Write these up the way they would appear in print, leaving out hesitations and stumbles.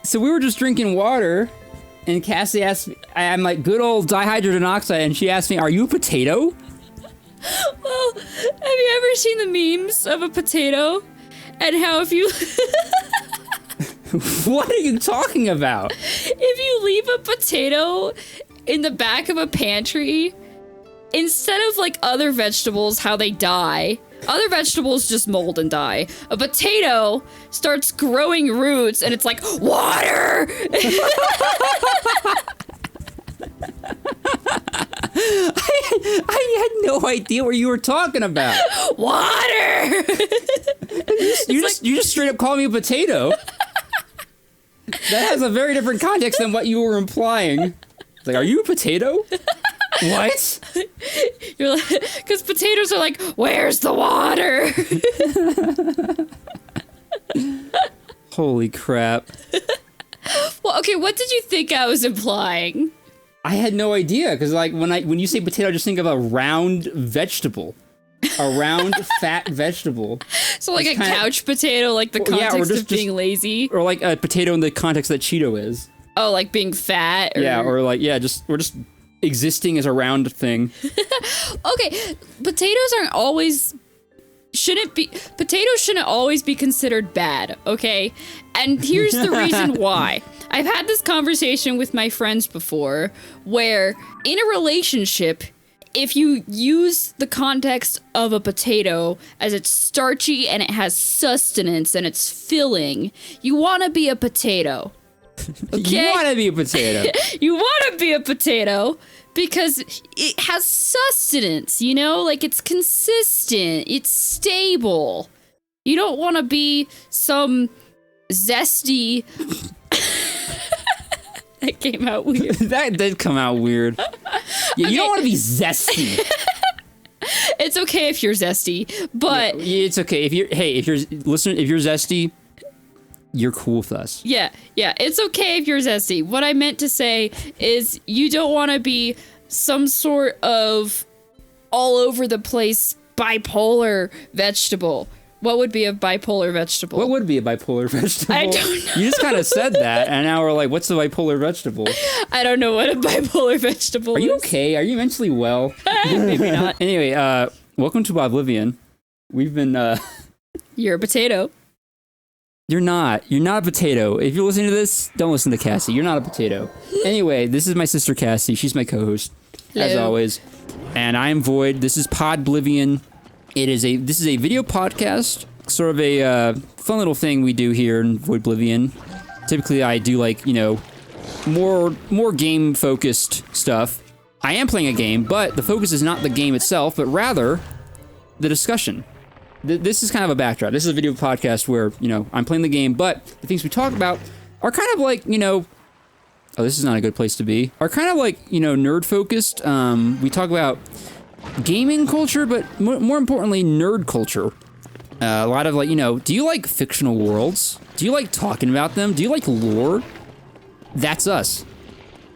So we were just drinking water, and Cassie asked me, I'm like, good old dihydrogen oxide, and she asked me, are you a potato? Well, have you ever seen the memes of a potato? And how if you... What are you talking about? If you leave a potato in the back of a pantry, instead of like other vegetables, how they die, other vegetables just mold and die. A potato starts growing roots and it's like, water! I had no idea what you were talking about. Water! You just straight up called me a potato. That has a very different context than what you were implying. It's like, are you a potato? What? You're like, because potatoes are like, where's the water? Holy crap. Well, okay, what did you think I was implying? I had no idea, because like when you say potato, I just think of a round vegetable. A round, fat vegetable. So like a couch potato, like the context of being lazy? Or like a potato in the context that Cheeto is. Oh, like being fat? Or... Yeah, or like, yeah, we're just existing as a round thing. Okay, potatoes shouldn't always be considered bad, okay? And here's the reason why. I've had this conversation with my friends before, where in a relationship, if you use the context of a potato as it's starchy and it has sustenance and it's filling, you want to be a potato. Okay? You want to be a potato. You want to be a potato because it has sustenance, you know? Like, it's consistent, it's stable. You don't want to be some zesty... That came out weird. That did come out weird. Yeah, you don't want to be zesty. It's okay if you're zesty, but yeah, it's okay if you're zesty, you're cool with us. Yeah, it's okay if you're zesty. What I meant to say is you don't want to be some sort of all over the place bipolar vegetable. What would be a bipolar vegetable? What would be a bipolar vegetable? I don't know. You just kind of said that, and now we're like, what's a bipolar vegetable? I don't know what a bipolar vegetable is. Are you okay? Are you mentally well? Maybe not. Anyway, welcome to Podblivion. We've been, You're a potato. You're not. You're not a potato. If you're listening to this, don't listen to Cassie. You're not a potato. Anyway, this is my sister Cassie. She's my co-host, as always. And I am Void. This is Podblivion. This is a video podcast, sort of a fun little thing we do here in Voidblivion. Typically, I do like, you know, more game-focused stuff. I am playing a game, but the focus is not the game itself, but rather the discussion. This is kind of a backdrop. This is a video podcast where, you know, I'm playing the game, but the things we talk about are kind of like, you know, oh, this is not a good place to be, are kind of like, you know, nerd-focused. We talk about gaming culture, but more importantly, nerd culture. A lot of like, you know, do you like fictional worlds? Do you like talking about them? Do you like lore? That's us.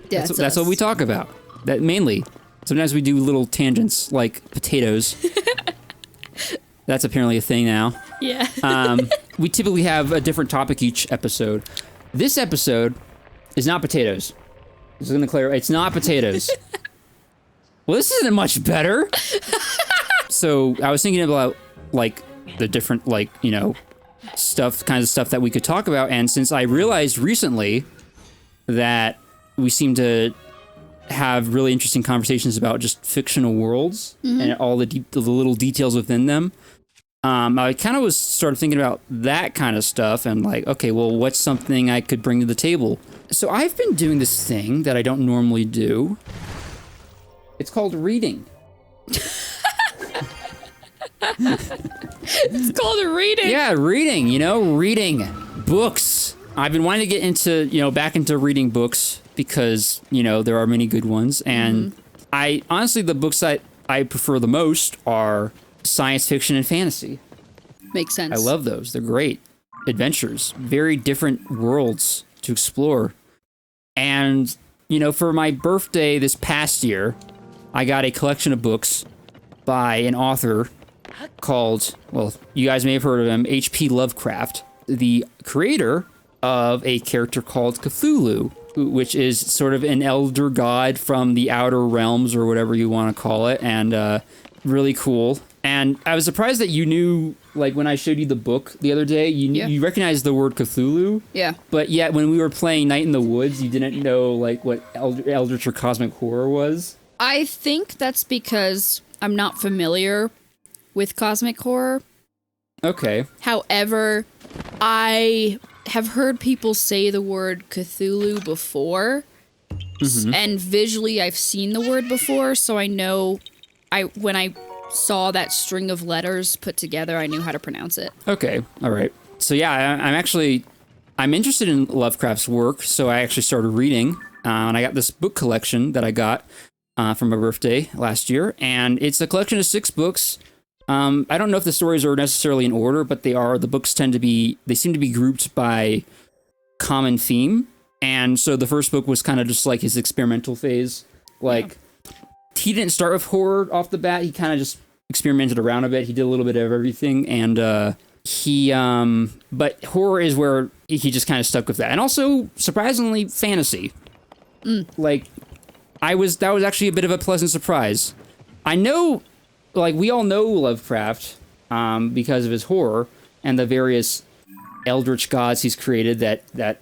Yeah, that's what we talk about. That mainly. Sometimes we do little tangents like potatoes. That's apparently a thing now. Yeah. We typically have a different topic each episode. This episode is not potatoes. Just gonna clear. It's not potatoes. Well, this isn't much better. So I was thinking about like the different, like, you know, kinds of stuff that we could talk about. And since I realized recently that we seem to have really interesting conversations about just fictional worlds and all the little details within them, I kind of started thinking about that kind of stuff and like, okay, well, what's something I could bring to the table? So I've been doing this thing that I don't normally do. It's called reading. It's called reading. Yeah, reading, you know, reading books. I've been wanting to get into, you know, back into reading books because, you know, there are many good ones. And I honestly, the books that I prefer the most are science fiction and fantasy. Makes sense. I love those. They're great adventures, very different worlds to explore. And, you know, for my birthday this past year, I got a collection of books by an author called, well, you guys may have heard of him, H.P. Lovecraft. The creator of a character called Cthulhu, which is sort of an elder god from the outer realms or whatever you want to call it, and really cool. And I was surprised that you knew, like when I showed you the book the other day, you recognized the word Cthulhu. Yeah. But yet when we were playing Night in the Woods, you didn't know like what Eldritch or Cosmic Horror was. I think that's because I'm not familiar with Cosmic Horror. Okay. However, I have heard people say the word Cthulhu before, and visually I've seen the word before, so I know when I saw that string of letters put together, I knew how to pronounce it. Okay, all right. So yeah, I'm interested in Lovecraft's work, so I actually started reading, and I got this book collection that I got for my birthday last year, and it's a collection of 6 books. I don't know if the stories are necessarily in order, but the books seem to be grouped by common theme. And so the first book was kind of just like his experimental phase. Like, he didn't start with horror off the bat. He kind of just experimented around a bit. He did a little bit of everything. And, but horror is where he just kind of stuck with that. And also, surprisingly, fantasy. Like, that was actually a bit of a pleasant surprise. I know, like, we all know Lovecraft because of his horror and the various eldritch gods he's created that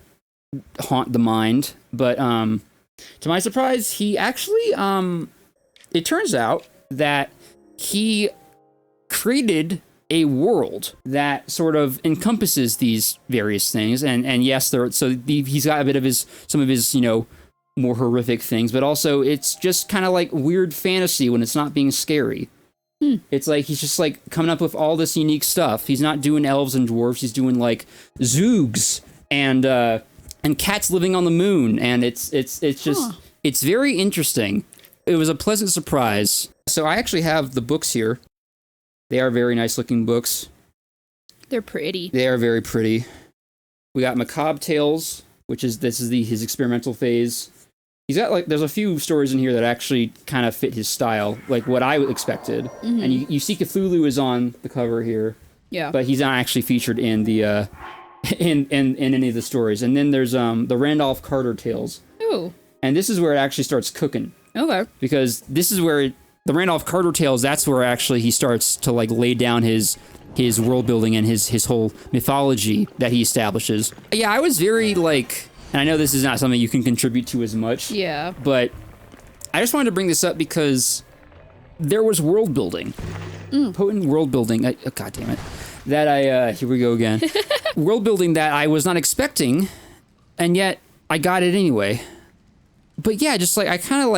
haunt the mind. But to my surprise, he actually, it turns out that he created a world that sort of encompasses these various things. And yes, he's got a bit of some of his, more horrific things, but also it's just kind of like weird fantasy when it's not being scary. It's like he's just like coming up with all this unique stuff. He's not doing elves and dwarves. He's doing like zoogs and cats living on the moon. And it's just it's very interesting. It was a pleasant surprise. So I actually have the books here. They are very nice looking books. They're pretty. They are very pretty. We got Macabre Tales, his experimental phase. He's got there's a few stories in here that actually kind of fit his style, like what I expected. And you see Cthulhu is on the cover here. Yeah. But he's not actually featured in the in any of the stories. And then there's the Randolph Carter Tales. Ooh. And this is where it actually starts cooking. Okay. Because this is where the Randolph Carter Tales, that's where actually he starts to like lay down his world building and his whole mythology that he establishes. Yeah, I was very and I know this is not something you can contribute to as much. Yeah. But I just wanted to bring this up because there was world building. Potent world building. God damn it. That here we go again. World building that I was not expecting, and yet I got it anyway. But yeah, just I kind of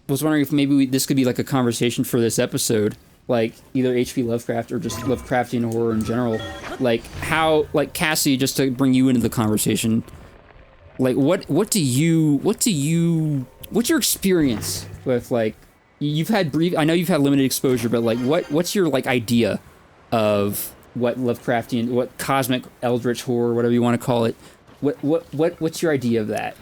was wondering if maybe this could be like a conversation for this episode. Like either H.P. Lovecraft or just Lovecraftian horror in general. Like how, Cassie, just to bring you into the conversation. What's your experience with you've had I know you've had limited exposure, but what's your idea of what Lovecraftian, what cosmic eldritch horror, whatever you want to call it, what's your idea of that?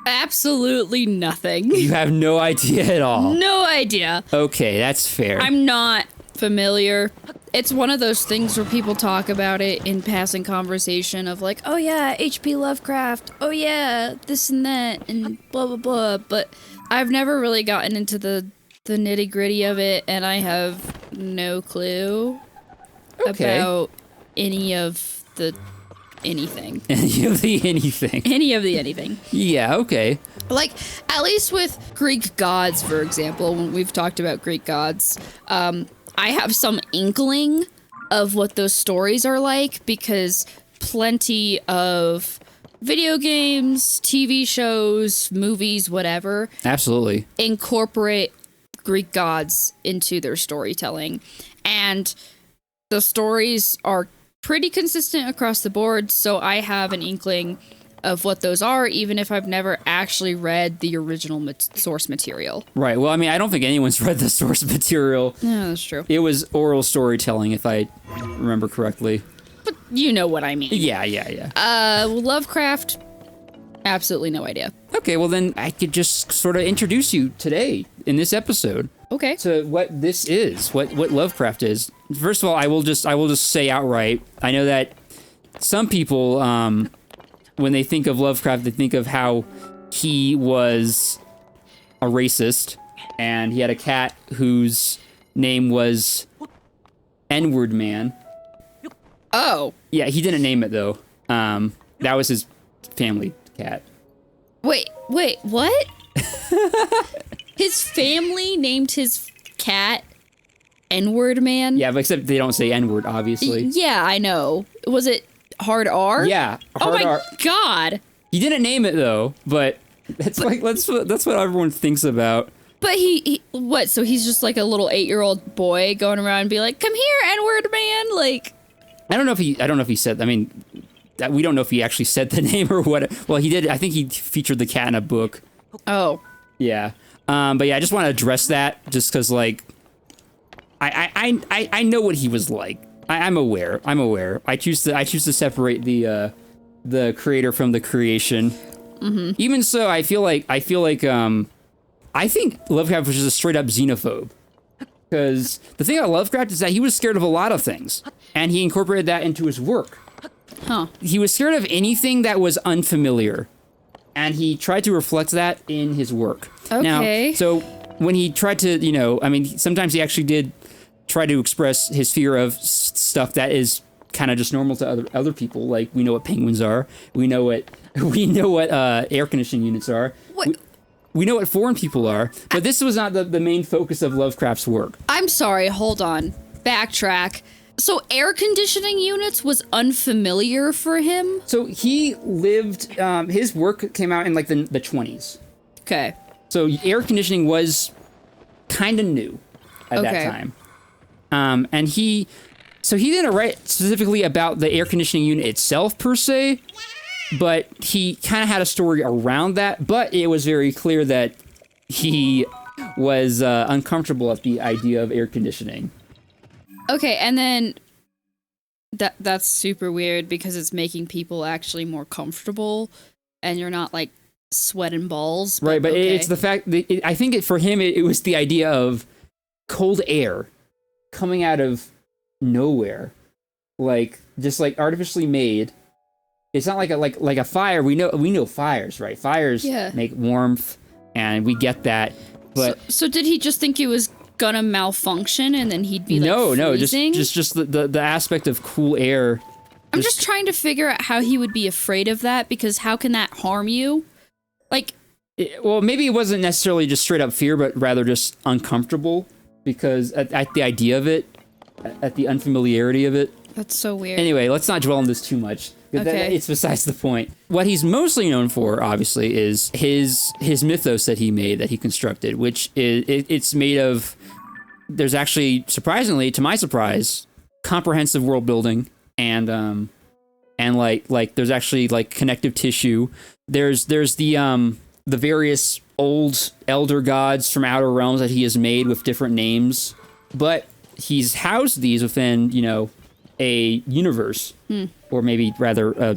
Absolutely nothing. You have no idea at all. No idea. Okay, that's fair. I'm not familiar. It's one of those things where people talk about it in passing conversation of oh yeah, H.P. Lovecraft, oh yeah, this and that, and blah blah blah, but I've never really gotten into the nitty gritty of it, and I have no clue about any of the anything. Any of the anything. Any of the anything. Yeah, okay. At least with Greek gods, for example, when we've talked about Greek gods, I have some inkling of what those stories are like because plenty of video games, TV shows, movies, whatever. Absolutely. Incorporate Greek gods into their storytelling. And the stories are pretty consistent across the board, so I have an inkling of what those are, even if I've never actually read the original source material. Right. Well, I mean, I don't think anyone's read the source material. Yeah, that's true. It was oral storytelling, if I remember correctly. But you know what I mean. Yeah. Lovecraft, absolutely no idea. Okay, well then I could just sort of introduce you today in this episode. Okay. To what this is, what Lovecraft is. First of all, I will just say outright, I know that some people, when they think of Lovecraft, they think of how he was a racist, and he had a cat whose name was N-word Man. Oh. Yeah, he didn't name it, though. That was his family cat. Wait, what? His family named his cat N-word Man? Yeah, but except they don't say N-word, obviously. Yeah, I know. Was it hard R? Yeah, hard R. God. He didn't name it, though, but that's what everyone thinks about. But he what? So he's just like a little 8-year-old boy going around and be like, "Come here, N-word man!" Like, I don't know if he said. I mean, we don't know if he actually said the name or what. Well, he did. I think he featured the cat in a book. Oh. Yeah. But yeah, I just want to address that, just because like, I know what he was like. I'm aware. I choose to separate the creator from the creation. Mm-hmm. Even so, I feel like I think Lovecraft was just a straight up xenophobe. Because the thing about Lovecraft is that he was scared of a lot of things, and he incorporated that into his work. Huh. He was scared of anything that was unfamiliar, and he tried to reflect that in his work. Okay. Now, so when he tried to, I mean, sometimes he actually did try to express his fear of stuff that is kind of just normal to other people. Like, we know what penguins are. We know what air conditioning units are. What? We know what foreign people are, but this was not the main focus of Lovecraft's work. I'm sorry, hold on. Backtrack. So air conditioning units was unfamiliar for him? So he lived, his work came out in like the 20s. Okay. So air conditioning was kind of new at that time. And he didn't write specifically about the air conditioning unit itself per se, but he kind of had a story around that. But it was very clear that he was uncomfortable at the idea of air conditioning. Okay, and then that's super weird because it's making people actually more comfortable, and you're not like sweating balls. Right, but okay. it's the fact that I think for him it was the idea of cold air coming out of nowhere, like just like artificially made. It's not like a fire. We know fires, right? Fires make warmth, and we get that. But so did he just think it was gonna malfunction, and then he'd be like freezing? just the aspect of cool air. I'm just trying to figure out how he would be afraid of that, because how can that harm you? Like, well, maybe it wasn't necessarily just straight up fear, but rather just uncomfortable because at the idea of it, at the unfamiliarity of it. That's so weird. Anyway, let's not dwell on this too much. Okay. It's besides the point. What he's mostly known for, obviously, is his mythos that he made, that he constructed, which it's made of. There's actually, surprisingly, to my surprise, comprehensive world building and like there's actually like connective tissue. There's the various old elder gods from outer realms that he has made with different names, but he's housed these within a universe, or maybe rather a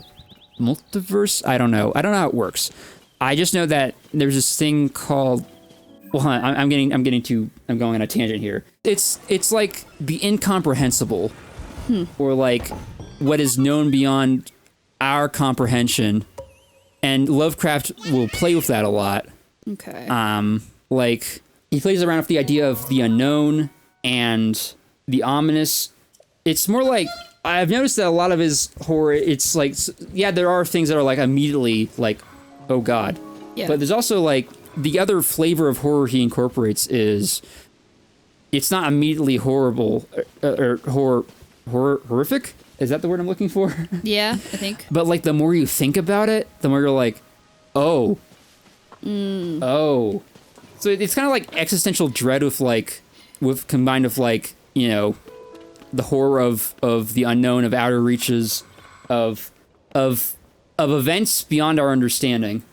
multiverse. I don't know how it works. I just know that there's this thing called. Well, I'm going on a tangent here. It's like the incomprehensible, or like what is known beyond our comprehension, and Lovecraft will play with that a lot. Okay. Like he plays around with the idea of the unknown and the ominous. It's more like, I've noticed that a lot of his horror, it's like, yeah, there are things that are like immediately like, oh God. Yeah. But there's also like, the other flavor of horror he incorporates is, it's not immediately horrible, or horrific? Is that the word I'm looking for? Yeah, I think. But like, the more you think about it, the more you're like, oh. Oh. So it's kind of like existential dread combined with like, the horror of the unknown, of outer reaches, of events beyond our understanding.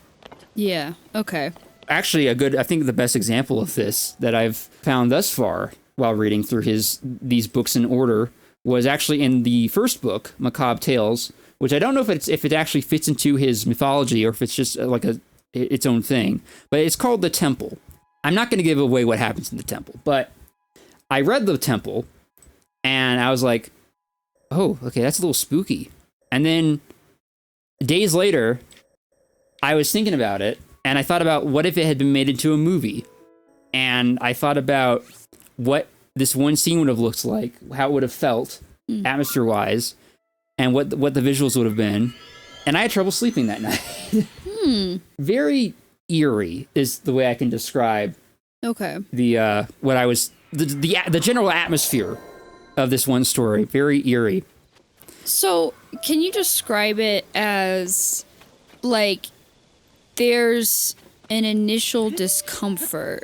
Yeah. Okay. Actually, I think the best example of this that I've found thus far while reading through these books in order was actually in the first book, Macabre Tales, which I don't know if it actually fits into his mythology or if it's just like its own thing, but it's called The Temple. I'm not going to give away what happens in the temple, but I read The Temple and I was like, oh, okay, that's a little spooky. And then days later, I was thinking about it, and I thought about what if it had been made into a movie. And I thought about what this one scene would have looked like, how it would have felt, atmosphere-wise, and what the visuals would have been. And I had trouble sleeping that night. Very eerie is the way I can describe the the general atmosphere of this one story. Very eerie. So, can you describe it as, like, there's an initial discomfort,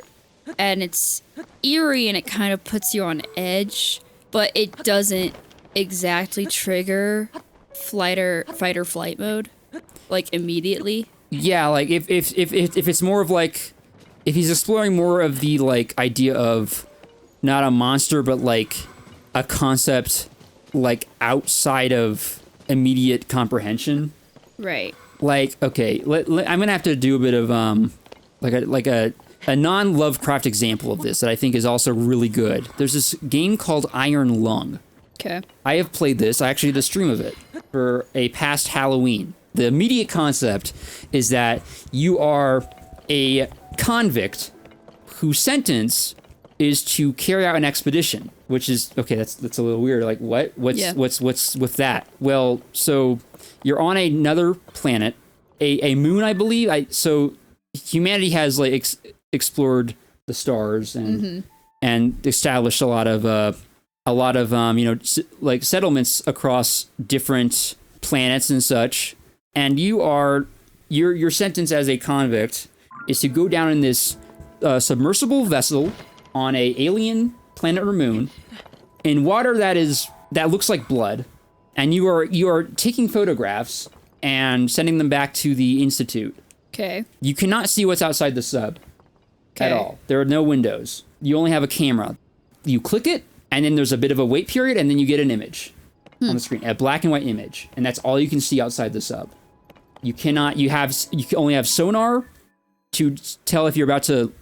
and it's eerie, and it kind of puts you on edge, but it doesn't exactly trigger fight or flight mode, like, immediately? Yeah, like, if it's more of, like, if he's exploring more of the, like, idea of not a monster, but, like, a concept, like, outside of immediate comprehension. Right. Like, okay, I'm gonna have to do a bit of like a non-Lovecraft example of this that I think is also really good. There's this game called Iron Lung. Okay. I have played this. I actually did a stream of it for a past Halloween. The immediate concept is that you are a convict whose sentence is to carry out an expedition, which is okay. That's a little weird. Like, what's with that? Well, so you're on another planet, a moon, I believe. So humanity has like explored the stars and established a lot of like settlements across different planets and such. And your sentence as a convict is to go down in this submersible vessel on a alien planet or moon in water that looks like blood, and you are taking photographs and sending them back to the Institute. Okay. You cannot see what's outside the sub at all. There are no windows. You only have a camera. You click it, and then there's a bit of a wait period, and then you get an image on the screen, a black and white image, and that's all you can see outside the sub. You can only have sonar to tell if you're about to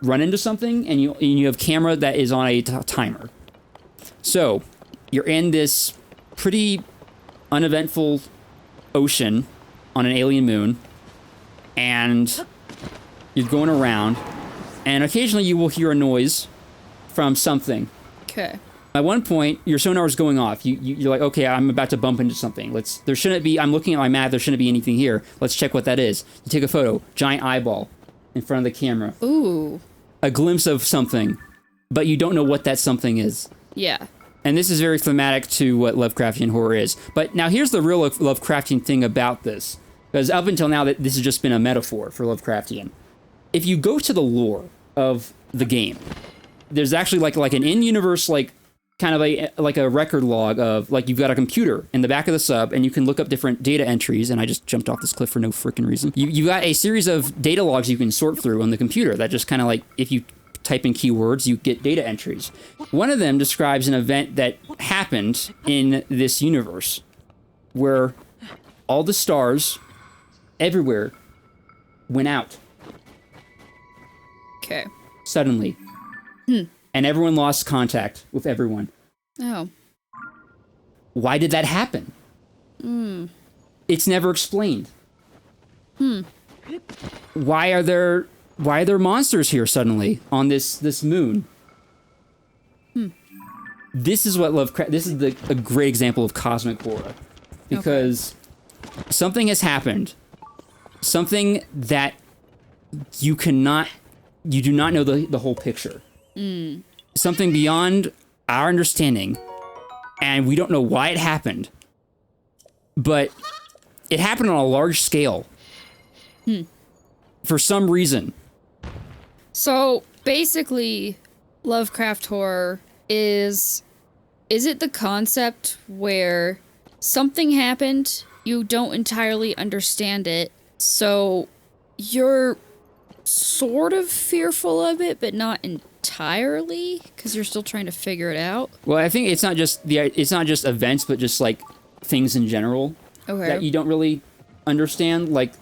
run into something, and you have camera that is on a timer. So you're in this pretty uneventful ocean on an alien moon, and you're going around, and occasionally you will hear a noise from something. Okay. At one point, your sonar is going off. You're like, okay, I'm about to bump into something. There shouldn't be. I'm looking at my map. There shouldn't be anything here. Let's check what that is. You take a photo. Giant eyeball in front of the camera. Ooh. A glimpse of something, but you don't know what that something is. Yeah. And this is very thematic to what Lovecraftian horror is. But now here's the real Lovecraftian thing about this. Because up until now, this has just been a metaphor for Lovecraftian. If you go to the lore of the game, there's actually like an in-universe, like, kind of like a record log of, like, you've got a computer in the back of the sub, and you can look up different data entries, and I just jumped off this cliff for no freaking reason. You got a series of data logs you can sort through on the computer that just kind of, like, if you type in keywords, you get data entries. One of them describes an event that happened in this universe where all the stars everywhere went out. Okay. Suddenly. And everyone lost contact with everyone. Oh. Why did that happen? It's never explained. Why are there monsters here suddenly on this moon? This is what this is a great example of cosmic horror, because something has happened, something that you do not know the whole picture. Something beyond our understanding, and we don't know why it happened, but it happened on a large scale for some reason. So basically, Lovecraft horror is it the concept where something happened, you don't entirely understand it, so you're sort of fearful of it, but not entirely, because you're still trying to figure it out? Well, I think it's not just events, but just like things in general that you don't really understand, like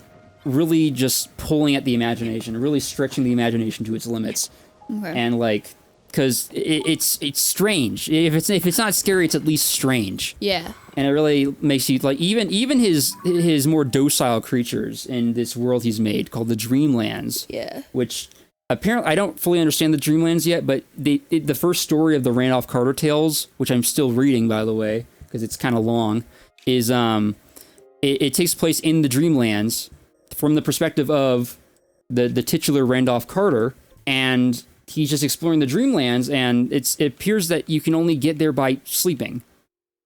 really just pulling at the imagination, really stretching the imagination to its limits, and like because it's strange. If it's not scary, it's at least strange. Yeah. And it really makes you like even his more docile creatures in this world he's made called the Dreamlands. Yeah. Which apparently I don't fully understand the Dreamlands yet, but the first story of the Randolph Carter tales, which I'm still reading by the way because it's kind of long, is it takes place in the Dreamlands from the perspective of the titular Randolph Carter, and he's just exploring the Dreamlands, and it appears that you can only get there by sleeping.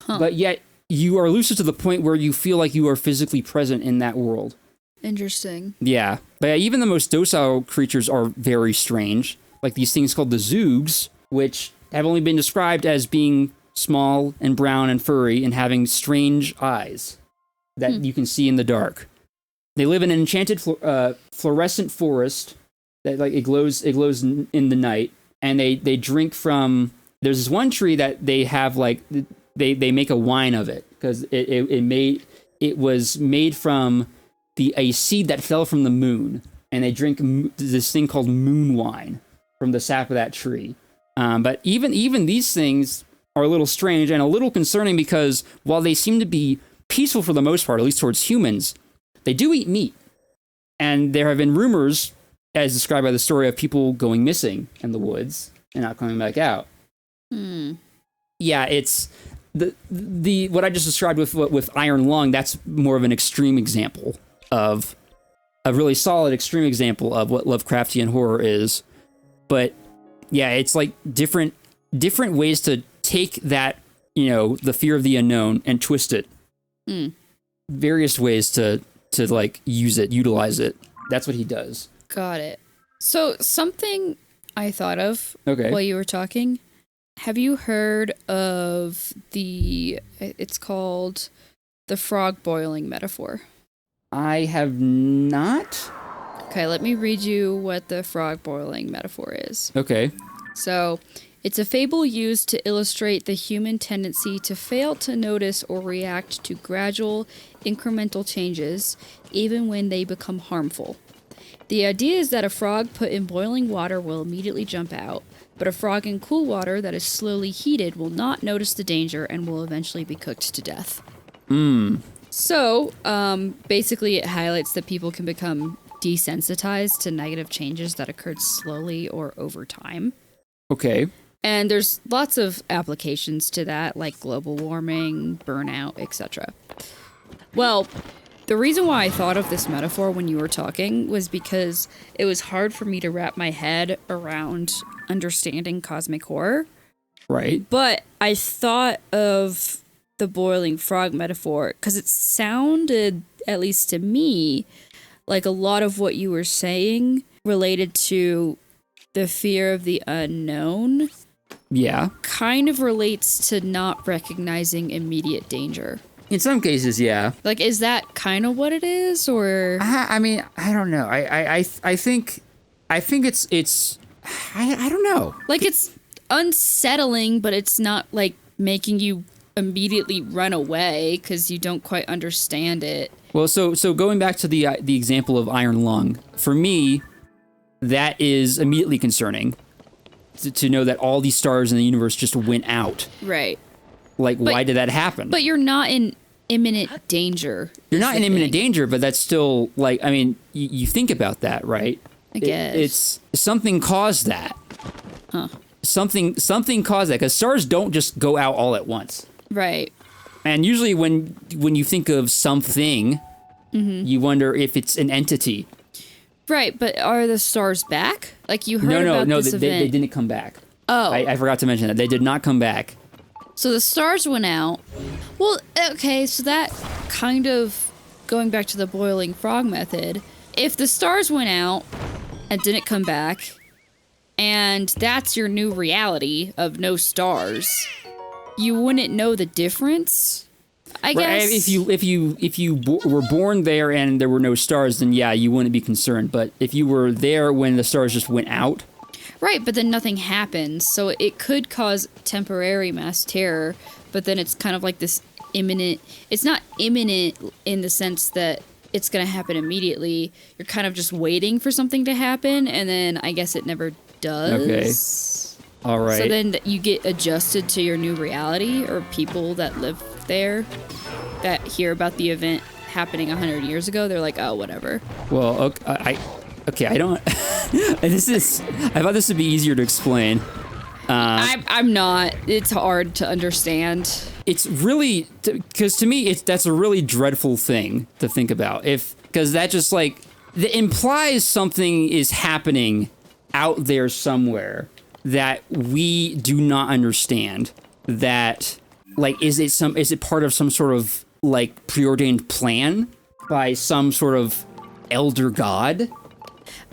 Huh. But yet you are lucid to the point where you feel like you are physically present in that world. Interesting. Yeah. But even the most docile creatures are very strange. Like these things called the Zoogs, which have only been described as being small and brown and furry and having strange eyes that you can see in the dark. They live in an enchanted fluorescent forest that like it glows in the night, and they drink from. There's this one tree that they have like they make a wine of it because it was made from a seed that fell from the moon, and they drink this thing called moon wine from the sap of that tree. But even these things are a little strange and a little concerning because while they seem to be peaceful for the most part, at least towards humans, they do eat meat. And there have been rumors, as described by the story, of people going missing in the woods and not coming back out. Yeah, it's the what I just described with Iron Lung. That's more of an extreme example of a really solid extreme example of what Lovecraftian horror is. But yeah, it's like different ways to take that, the fear of the unknown and twist it. Various ways to like utilize it. That's what he does. Got it. So something I thought of while you were talking. Have you heard of it's called the frog boiling metaphor? I have not. Okay, let me read you what the frog boiling metaphor is. Okay. So, it's a fable used to illustrate the human tendency to fail to notice or react to gradual, incremental changes, even when they become harmful. The idea is that a frog put in boiling water will immediately jump out, but a frog in cool water that is slowly heated will not notice the danger and will eventually be cooked to death. So, basically it highlights that people can become desensitized to negative changes that occurred slowly or over time. Okay. And there's lots of applications to that, like global warming, burnout, etc. Well, the reason why I thought of this metaphor when you were talking was because it was hard for me to wrap my head around understanding cosmic horror. Right. But I thought of the boiling frog metaphor because it sounded, at least to me, like a lot of what you were saying related to the fear of the unknown. Yeah. Kind of relates to not recognizing immediate danger. In some cases, yeah. Like, is that kind of what it is, or? I mean, I don't know. I think it's I don't know. Like, it's unsettling, but it's not like making you immediately run away because you don't quite understand it. Well, so going back to the example of Iron Lung, for me, that is immediately concerning to know that all these stars in the universe just went out. Right. Like, why did that happen? But you're not in imminent danger. You're not in imminent danger, but that's still, like, I mean, you think about that, right? I guess. It's something caused that. Huh. Something caused that, because stars don't just go out all at once. Right. And usually when you think of something, you wonder if it's an entity. Right, but are the stars back? Like, you heard about this event. They didn't come back. Oh. I forgot to mention that. They did not come back. So the stars went out. Well, okay, so that kind of, going back to the boiling frog method, if the stars went out and didn't come back, and that's your new reality of no stars, you wouldn't know the difference, I guess. Right, if you were born there and there were no stars, then yeah, you wouldn't be concerned. But if you were there when the stars just went out, right, but then nothing happens, so it could cause temporary mass terror, but then it's kind of like this imminent. It's not imminent in the sense that it's going to happen immediately. You're kind of just waiting for something to happen, and then I guess it never does. All right. So then you get adjusted to your new reality, or people that live there that hear about the event happening 100 years ago, they're like, oh, whatever. Well, okay, I don't. I thought this would be easier to explain. I'm not. It's hard to understand. It's really, because to me, that's a really dreadful thing to think about. Because that just like, that implies something is happening out there somewhere that we do not understand. That, like, is it part of some sort of like preordained plan by some sort of elder god?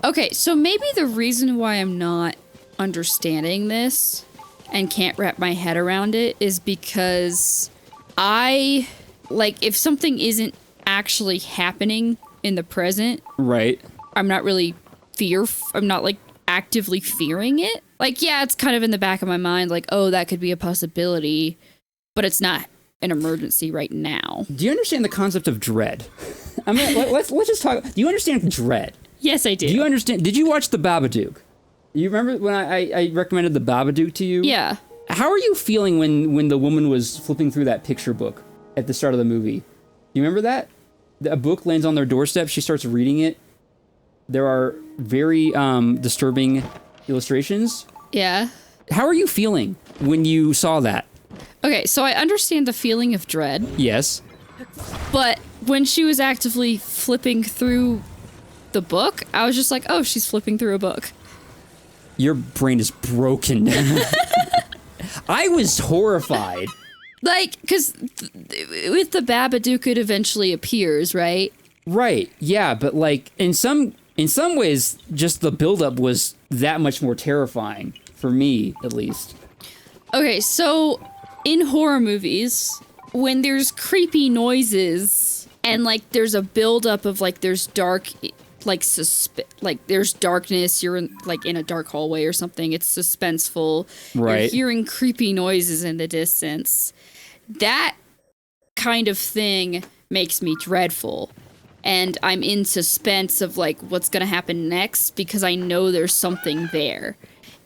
Okay, so maybe the reason why I'm not understanding this and can't wrap my head around it is because if something isn't actually happening in the present, right? I'm not really I'm not like actively fearing it. Like, yeah, it's kind of in the back of my mind, like, oh, that could be a possibility, but it's not an emergency right now. Do you understand the concept of dread? I mean, let's just talk. Do you understand dread? Yes, I do. Do you understand? Did you watch The Babadook? You remember when I recommended The Babadook to you? Yeah. How are you feeling when the woman was flipping through that picture book at the start of the movie? You remember that? A book lands on their doorstep. She starts reading it. There are very disturbing illustrations. Yeah. How are you feeling when you saw that? Okay, so I understand the feeling of dread. Yes. But when she was actively flipping through the book, I was just like, oh, she's flipping through a book. Your brain is broken. I was horrified. Like, because with the Babadook, it eventually appears, right? Right, yeah, but like, in some ways, just the buildup was that much more terrifying, for me, at least. Okay, so in horror movies, when there's creepy noises and like there's a buildup of like there's dark, like there's darkness, you're in a dark hallway or something, it's suspenseful. Right. You're hearing creepy noises in the distance. That kind of thing makes me dreadful. And I'm in suspense of like what's gonna happen next because I know there's something there.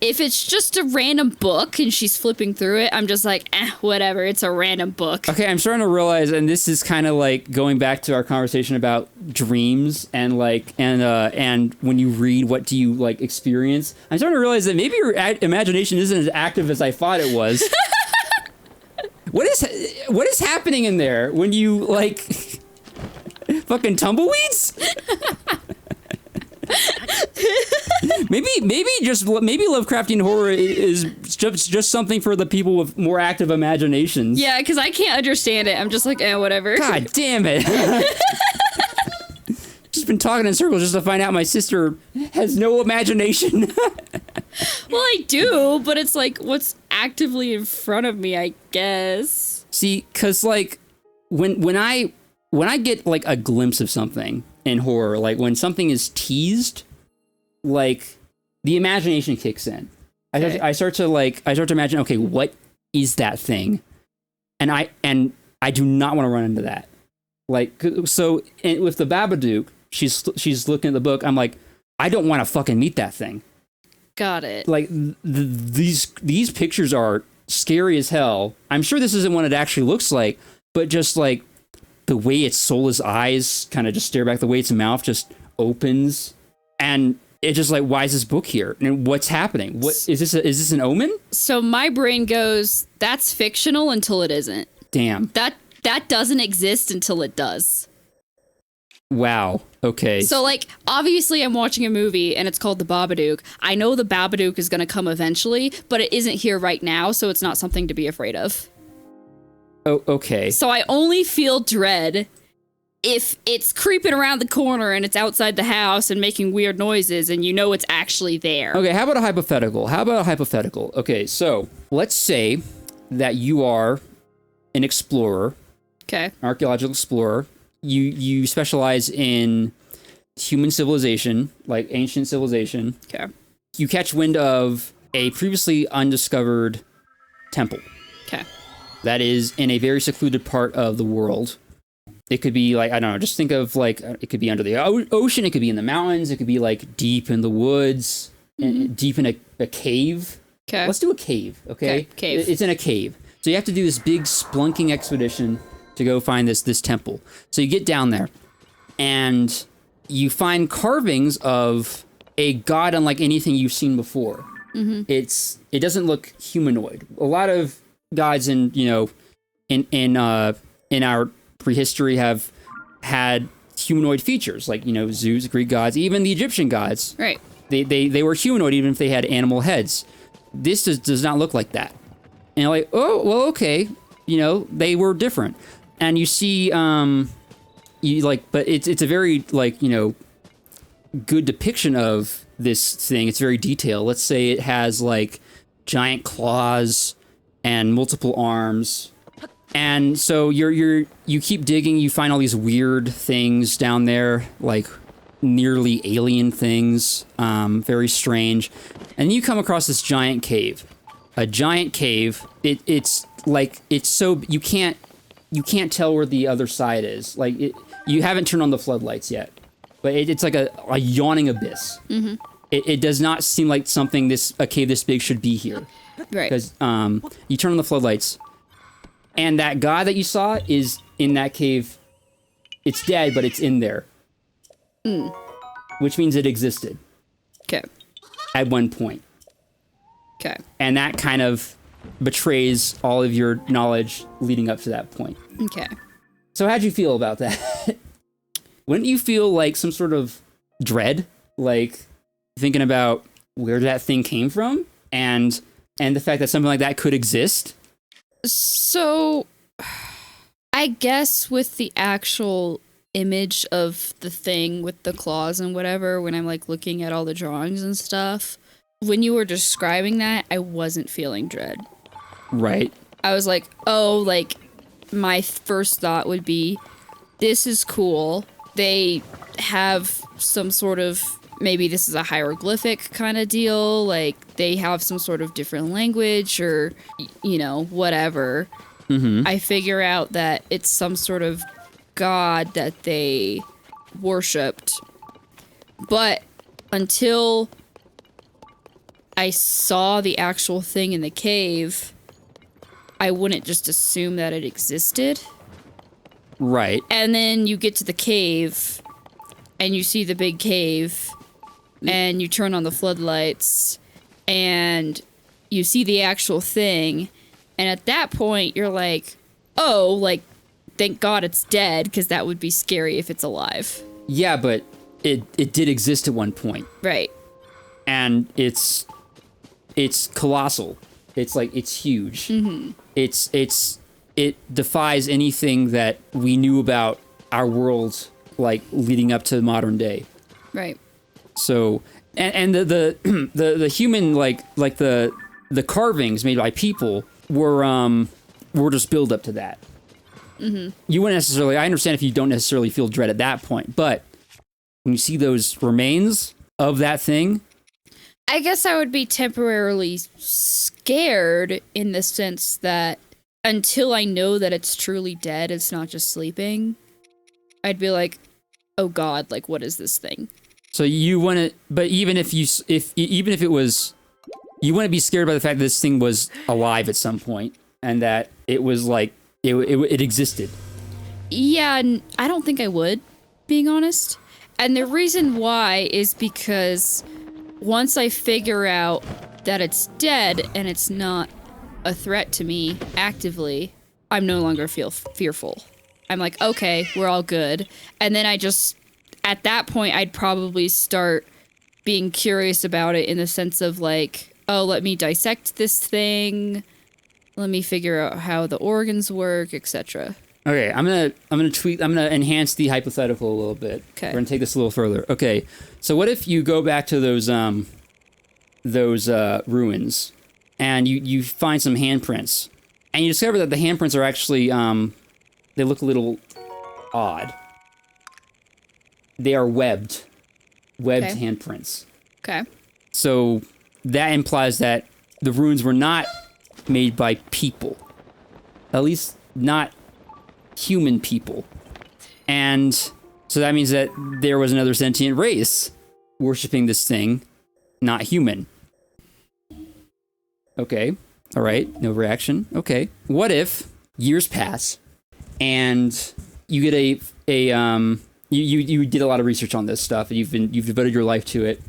If it's just a random book and she's flipping through it, I'm just like, whatever, it's a random book. Okay, I'm starting to realize, and this is kind of like going back to our conversation about dreams and like, and when you read, what do you like experience? I'm starting to realize that maybe your imagination isn't as active as I thought it was. What is happening in there when you like fucking tumbleweeds? Maybe Lovecraftian horror is just something for the people with more active imaginations. Yeah, because I can't understand it. I'm just like, whatever. God damn it. Just been talking in circles just to find out my sister has no imagination. Well, I do, but it's like what's actively in front of me, I guess. See, because like when I get like a glimpse of something in horror, like when something is teased, like the imagination kicks in. I start to imagine, okay, what is that thing? And I do not want to run into that. Like, so with the Babadook, she's looking at the book. I'm like, I don't want to fucking meet that thing. Got it. Like these pictures are scary as hell. I'm sure this isn't what it actually looks like, but just like the way its soulless eyes kind of just stare back, the way its mouth just opens, and it's just like, why is this book here? And what's happening? What is this? Is this an omen? So my brain goes, that's fictional until it isn't. Damn. That doesn't exist until it does. Wow. Okay. So, like, obviously I'm watching a movie and it's called The Babadook. I know the Babadook is going to come eventually, but it isn't here right now, so it's not something to be afraid of. Oh, okay. So I only feel dread if it's creeping around the corner and it's outside the house and making weird noises and you know it's actually there. Okay, how about a hypothetical? Okay, so let's say that you are an explorer. Okay. An archaeological explorer. You specialize in human civilization, like ancient civilization. Okay. You catch wind of a previously undiscovered temple. Okay. That is in a very secluded part of the world. It could be like, I don't know, just think of like, it could be under the ocean, it could be in the mountains, it could be like deep in the woods, deep in a cave. Okay. Let's do a cave, okay? Cave. It's in a cave. So you have to do this big splunking expedition to go find this temple. So you get down there, and you find carvings of a god unlike anything you've seen before. Mm-hmm. It doesn't look humanoid. A lot of gods in our prehistory have had humanoid features, like Zeus, Greek gods, even the Egyptian gods. Right. They were humanoid even if they had animal heads. This does not look like that. And you're like, oh well, okay, they were different. And you see, but it's a very good depiction of this thing. It's very detailed. Let's say it has like giant claws and multiple arms. And so you keep digging, you find all these weird things down there, like nearly alien things, very strange. And you come across this giant cave. A giant cave. It's so you can't tell where the other side is. Like you haven't turned on the floodlights yet, but it's like a yawning abyss. Mm-hmm. It does not seem like something a cave this big should be here. Right. Because you turn on the floodlights, and that god that you saw is in that cave. It's dead, but it's in there. Mm. Which means it existed. Okay. At one point. Okay. And that kind of betrays all of your knowledge leading up to that point. Okay. So how'd you feel about that? Wouldn't you feel like some sort of dread? Like thinking about where that thing came from and the fact that something like that could exist? So I guess with the actual image of the thing with the claws and whatever, when I'm like looking at all the drawings and stuff, when you were describing that, I wasn't feeling dread. Right. I was like, oh, like my first thought would be, this is cool. They have some sort of, maybe this is a hieroglyphic kind of deal. Like they have some sort of different language or, whatever. Mm-hmm. I figure out that it's some sort of god that they worshipped. But until I saw the actual thing in the cave, I wouldn't just assume that it existed. Right. And then you get to the cave, and you see the big cave, and you turn on the floodlights, and you see the actual thing, and at that point, you're like, oh, like, thank God it's dead, because that would be scary if it's alive. Yeah, but it did exist at one point. Right. And it's colossal. It's huge. Mm-hmm. It defies anything that we knew about our world, like leading up to modern day. Right. So, and the human like the carvings made by people were just build up to that. Mm-hmm. You wouldn't necessarily. I understand if you don't necessarily feel dread at that point, but when you see those remains of that thing, I guess I would be temporarily scared in the sense that until I know that it's truly dead, it's not just sleeping, I'd be like, oh God, like, what is this thing? So you want to, but even if it was, you wouldn't be scared by the fact that this thing was alive at some point and that it was like, it existed. Yeah, I don't think I would, being honest. And the reason why is because once I figure out that it's dead and it's not a threat to me actively, I'm no longer feel fearful. I'm like, okay, we're all good. And then at that point, I'd probably start being curious about it in the sense of like, oh, let me dissect this thing. Let me figure out how the organs work, etc. Okay, I'm gonna enhance the hypothetical a little bit. Okay. We're gonna take this a little further. Okay, so what if you go back to those ruins, and you find some handprints, and you discover that the handprints are actually they look a little odd. They are webbed Okay. handprints. Okay. So that implies that the ruins were not made by people, at least not human people. And so that means that there was another sentient race worshipping this thing, not human. Okay. All right. No reaction. Okay. What if years pass and you get you did a lot of research on this stuff and you've devoted your life to it.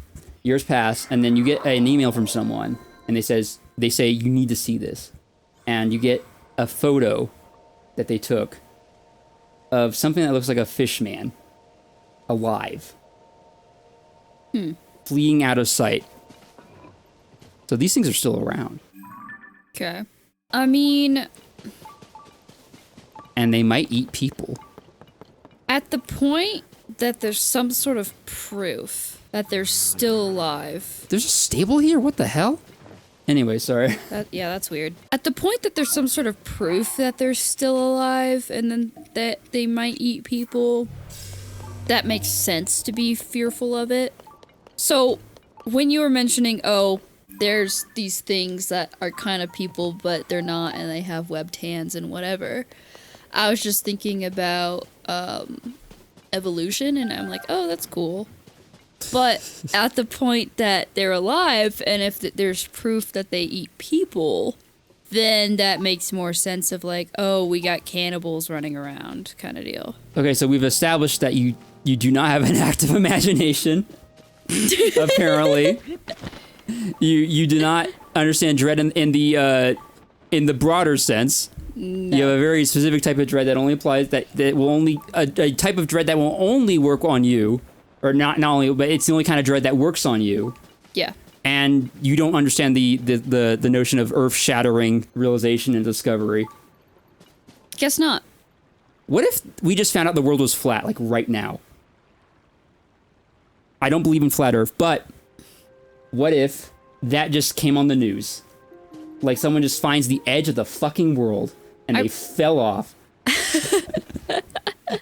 Years pass and then you get an email from someone and they say you need to see this, and you get a photo that they took of something that looks like a fish man alive. Fleeing out of sight. So these things are still around. Okay. I mean... And they might eat people. At the point that there's some sort of proof that they're still alive... There's a stable here? What the hell? Anyway, sorry. Yeah, that's weird. At the point that there's some sort of proof that they're still alive and then that they might eat people, that makes sense to be fearful of it. So, when you were mentioning, oh, there's these things that are kind of people, but they're not, and they have webbed hands and whatever, I was just thinking about evolution, and I'm like, oh, that's cool. But at the point that they're alive, and if there's proof that they eat people, then that makes more sense of like, oh, we got cannibals running around kind of deal. Okay, so we've established that you do not have an active imagination. Apparently, you do not understand dread in the broader sense. No. You have a very specific type of dread that only applies that will only a type of dread that will only work on you, or not only, but it's the only kind of dread that works on you. Yeah. And you don't understand the notion of earth-shattering realization and discovery. Guess not. What if we just found out the world was flat, like right now? I don't believe in flat Earth, but what if that just came on the news? Like someone just finds the edge of the fucking world and they fell off.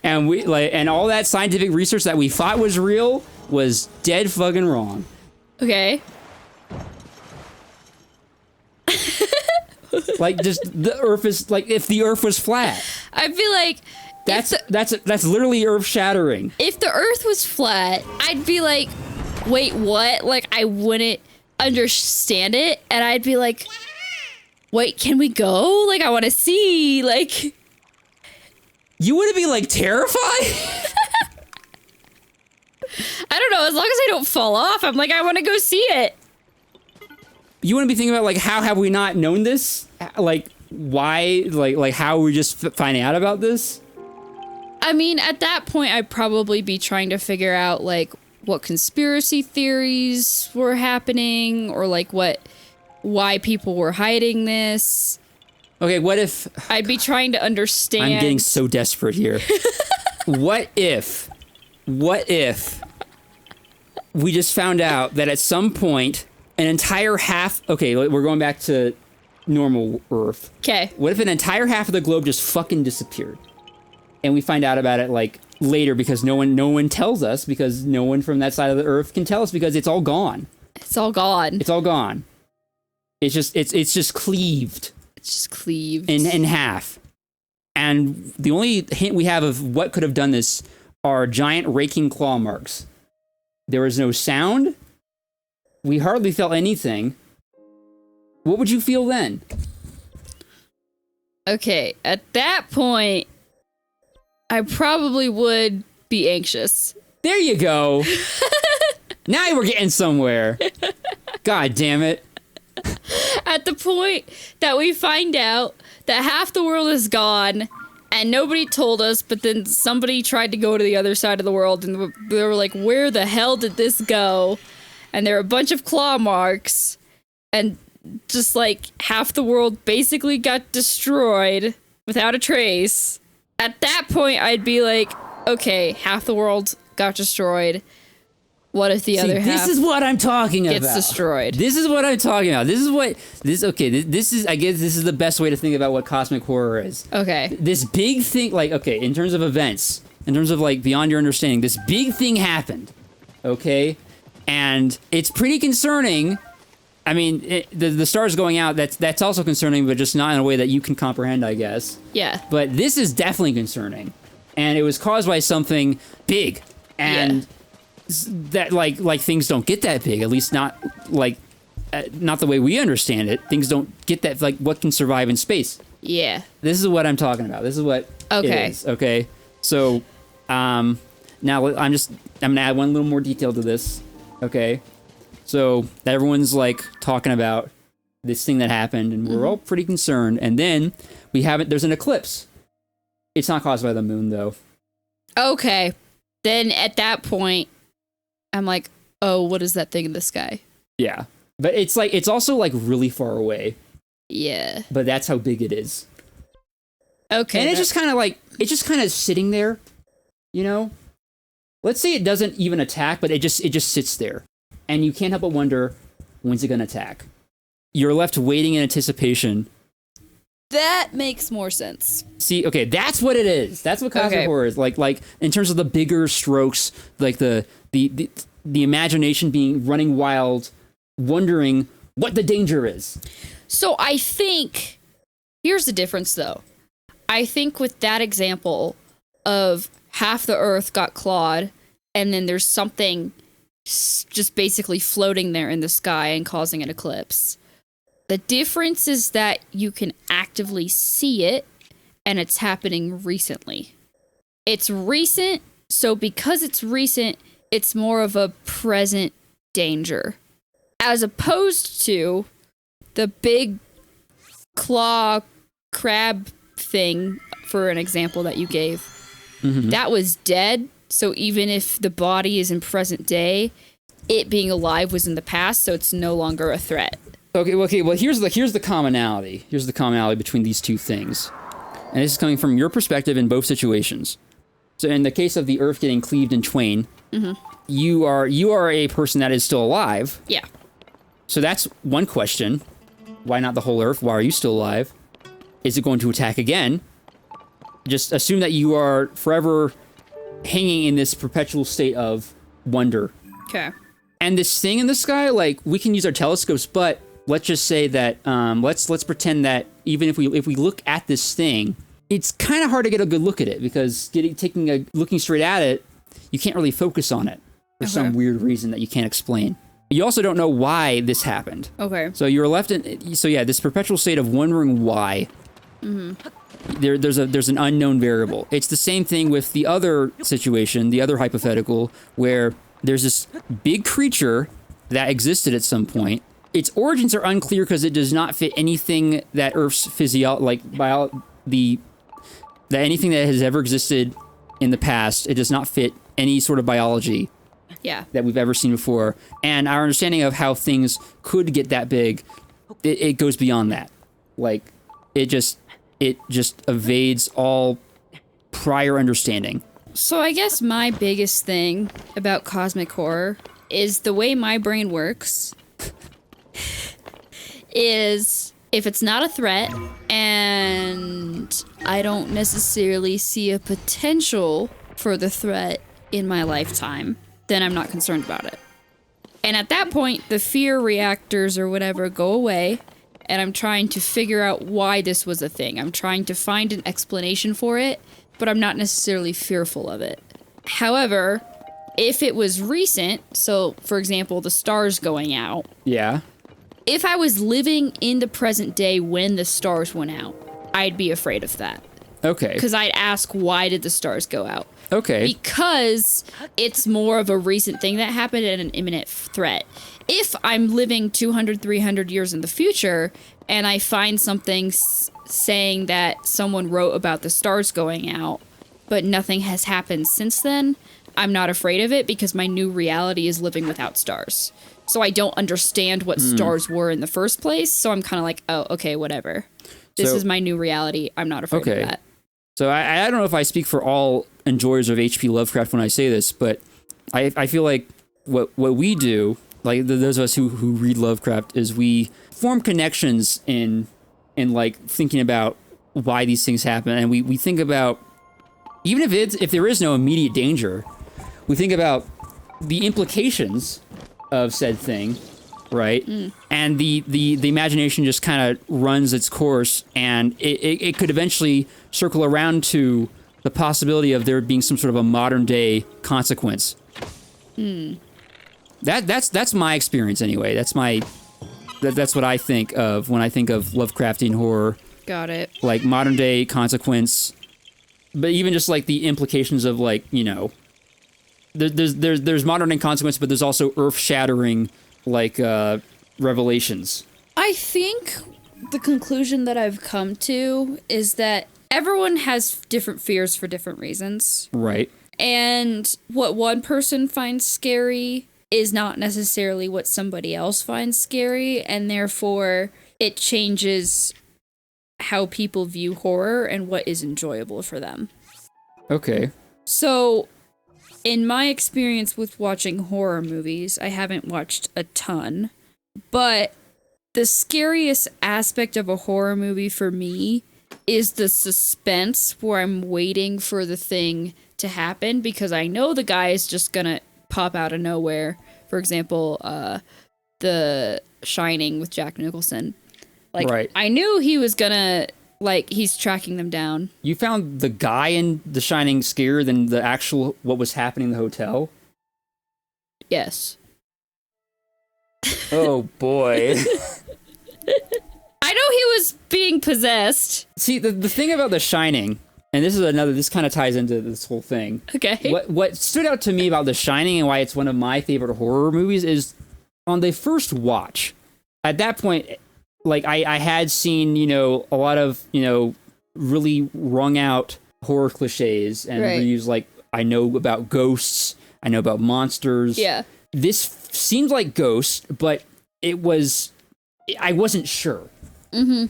And all that scientific research that we thought was real was dead fucking wrong. Okay. Like just the Earth is like if the Earth was flat. I feel like that's literally earth shattering. If the Earth was flat, I'd be like, wait, what? Like I wouldn't understand it, and I'd be like, wait, can we go? Like I want to see. Like you wouldn't be like terrified? I don't know. As long as I don't fall off, I'm like, I want to go see it. You wouldn't be thinking about like how have we not known this? Like why? Like how are we just finding out about this? I mean, at that point, I'd probably be trying to figure out, like, what conspiracy theories were happening, or, like, why people were hiding this. Okay, what if... I'd be trying to understand... I'm getting so desperate here. What if we just found out that at some point, an entire half... Okay, we're going back to normal Earth. Okay. What if an entire half of the globe just fucking disappeared? And we find out about it like later because no one tells us, because no one from that side of the Earth can tell us because it's all gone. It's all gone. It's all gone. It's just cleaved. It's just cleaved in half. And the only hint we have of what could have done this are giant raking claw marks. There was no sound. We hardly felt anything. What would you feel then? Okay, at that point, I probably would be anxious. There you go. Now we're getting somewhere. God damn it. At the point that we find out that half the world is gone and nobody told us, but then somebody tried to go to the other side of the world and they were like, where the hell did this go? And there are a bunch of claw marks and just like half the world basically got destroyed without a trace. At that point, I'd be like, okay, half the world got destroyed. What if the other half this is what I'm talking about. gets destroyed? This is what I'm talking about. This is, I guess this is the best way to think about what cosmic horror is. Okay. This big thing, like, okay, in terms of events, in terms of, like, beyond your understanding, this big thing happened, okay? And it's pretty concerning. I mean, the stars going out, that's also concerning, but just not in a way that you can comprehend, I guess. Yeah. But this is definitely concerning. And it was caused by something big. And that, like things don't get that big, at least not, like, not the way we understand it. Things don't get that, like, what can survive in space. Yeah. This is what I'm talking about. This is what it is, okay? So, now I'm gonna add one little more detail to this, okay? So, everyone's, like, talking about this thing that happened, and we're all pretty concerned, and then there's an eclipse. It's not caused by the moon, though. Okay. Then at that point, I'm like, oh, what is that thing in the sky? Yeah. But it's also, like, really far away. Yeah. But that's how big it is. Okay. And it's just kind of sitting there, you know? Let's say it doesn't even attack, but it just sits there. And you can't help but wonder, when's it going to attack? You're left waiting in anticipation. That makes more sense. See, okay, that's what it is. That's what cosmic horror is. Like in terms of the bigger strokes, like the imagination being running wild, wondering what the danger is. So I think, here's the difference though. I think with that example of half the earth got clawed and then there's something just basically floating there in the sky and causing an eclipse. The difference is that you can actively see it and it's happening recently. It's recent, so because it's recent, it's more of a present danger. As opposed to the big claw crab thing, for an example that you gave. Mm-hmm. That was dead, so even if the body is in present day, it being alive was in the past, so it's no longer a threat. Okay. Well, here's the commonality. Here's the commonality between these two things. And this is coming from your perspective in both situations. So in the case of the Earth getting cleaved in twain, you are a person that is still alive. Yeah. So that's one question. Why not the whole Earth? Why are you still alive? Is it going to attack again? Just assume that you are forever hanging in this perpetual state of wonder. Okay. And this thing in the sky, like, we can use our telescopes, but let's just say that let's pretend that even if we look at this thing, it's kind of hard to get a good look at it because looking straight at it, you can't really focus on it for some weird reason that you can't explain. You also don't know why this happened. Okay. So you're left in this perpetual state of wondering why. Mm-hmm. There's an unknown variable. It's the same thing with the other situation, the other hypothetical, where there's this big creature that existed at some point. Its origins are unclear because it does not fit anything that Earth's anything that has ever existed in the past. It does not fit any sort of biology that we've ever seen before. And our understanding of how things could get that big, it goes beyond that. Like, it just evades all prior understanding. So I guess my biggest thing about cosmic horror is the way my brain works is if it's not a threat and I don't necessarily see a potential for the threat in my lifetime, then I'm not concerned about it. And at that point, the fear reactors or whatever go away, and I'm trying to figure out why this was a thing. I'm trying to find an explanation for it, but I'm not necessarily fearful of it. However, if it was recent, so for example, the stars going out. Yeah. If I was living in the present day when the stars went out, I'd be afraid of that. Okay. Because I'd ask, why did the stars go out? Okay. Because it's more of a recent thing that happened and an imminent threat. If I'm living 200, 300 years in the future and I find something saying that someone wrote about the stars going out, but nothing has happened since then, I'm not afraid of it because my new reality is living without stars. So I don't understand what stars were in the first place. So I'm kind of like, oh, okay, whatever. This is my new reality. I'm not afraid of that. So I don't know if I speak for all enjoyers of H.P. Lovecraft when I say this, but I feel like what we do, like those of us who read Lovecraft, is we form connections in like thinking about why these things happen, and we think about, even if there is no immediate danger, we think about the implications of said thing, right? And the imagination just kind of runs its course, and it could eventually circle around to the possibility of there being some sort of a modern day consequence. That's my experience anyway. That's my That's what I think of when I think of Lovecraftian horror. Got it. Like modern day consequence, but even just like the implications of like, you know, there's modern day consequence, but there's also earth shattering like revelations. I think the conclusion that I've come to is that everyone has different fears for different reasons. Right. And what one person finds scary is not necessarily what somebody else finds scary, and therefore it changes how people view horror and what is enjoyable for them. Okay. So, in my experience with watching horror movies, I haven't watched a ton, but the scariest aspect of a horror movie for me is the suspense where I'm waiting for the thing to happen because I know the guy is just gonna pop out of nowhere. For example, The Shining with Jack Nicholson. Like, right. I knew he was gonna, like, he's tracking them down. You found the guy in The Shining scarier than the actual what was happening in the hotel? Yes. Oh boy. I know he was being possessed. See, the thing about The Shining, and this kind of ties into this whole thing. Okay. What stood out to me about The Shining and why it's one of my favorite horror movies is on the first watch. At that point, like I had seen, you know, a lot of, you know, really wrung out horror cliches and reviews like I know about ghosts, I know about monsters. Yeah. This seemed like ghosts, but I wasn't sure. Mm-hmm.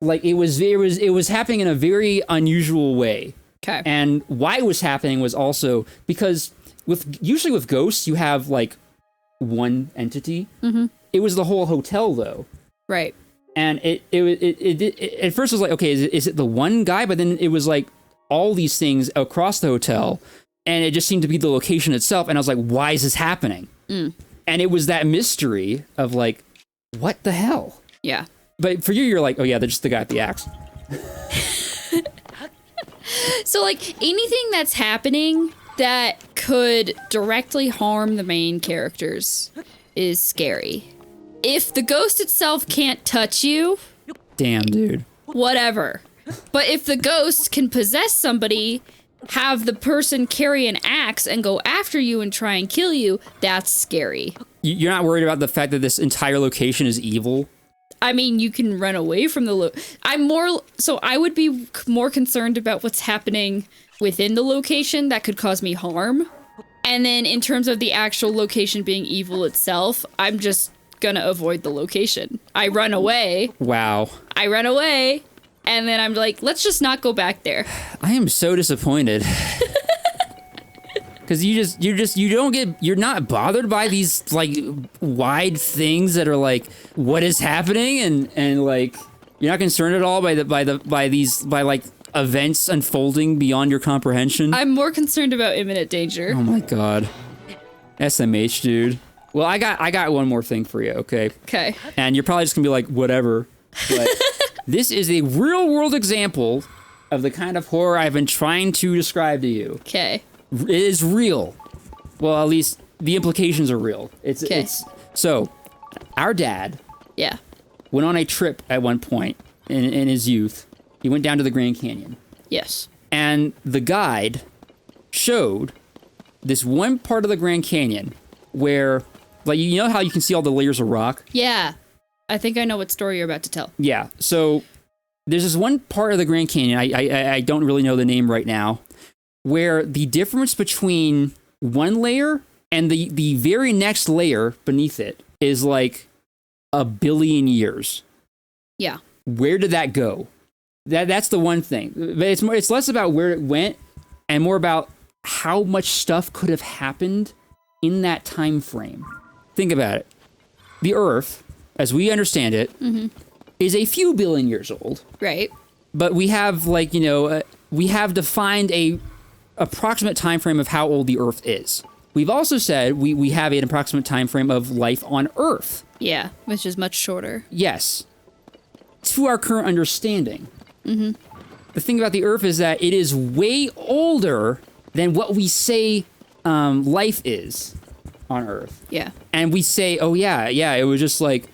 Like it was happening in a very unusual way. Okay. And why it was happening was also because usually with ghosts you have like one entity. Mm-hmm. It was the whole hotel though. Right. And it at first it was like, okay, is it the one guy? But then it was like all these things across the hotel, and it just seemed to be the location itself. And I was like, why is this happening? Mm. And it was that mystery of like, what the hell? Yeah. But for you're like, oh yeah, they're just the guy with the axe. So like anything that's happening that could directly harm the main characters is scary. If the ghost itself can't touch you, damn, dude. Whatever. But if the ghost can possess somebody, have the person carry an axe and go after you and try and kill you, that's scary. You're not worried about the fact that this entire location is evil? I mean, you can run away from the I would be more concerned about what's happening within the location that could cause me harm. And then in terms of the actual location being evil itself, I'm just gonna avoid the location. I run away. Wow. I run away, and then I'm like, let's just not go back there. I am so disappointed. Because you're not bothered by these like wide things that are like, what is happening, and like you're not concerned at all by like events unfolding beyond your comprehension. I'm more concerned about imminent danger. Oh my god, SMH, dude. Well, I got one more thing for you, okay? Okay. And you're probably just gonna be like, whatever. But this is a real world example of the kind of horror I've been trying to describe to you. Okay. It is real. Well, at least the implications are real. So, our dad went on a trip at one point in his youth. He went down to the Grand Canyon. Yes. And the guide showed this one part of the Grand Canyon where, like, you know how you can see all the layers of rock? Yeah. I think I know what story you're about to tell. Yeah. So, there's this one part of the Grand Canyon, I don't really know the name right now, where the difference between one layer and the very next layer beneath it is like 1 billion years. Yeah. Where did that go? That's the one thing. But it's less about where it went and more about how much stuff could have happened in that time frame. Think about it. The Earth, as we understand it, is a few billion years old. Right. But we have we have defined a approximate time frame of how old the Earth is. We've also said we have an approximate time frame of life on Earth. Yeah, which is much shorter. Yes. To our current understanding. Mm-hmm. The thing about the Earth is that it is way older than what we say life is on Earth. Yeah. And we say, oh yeah, it was just like,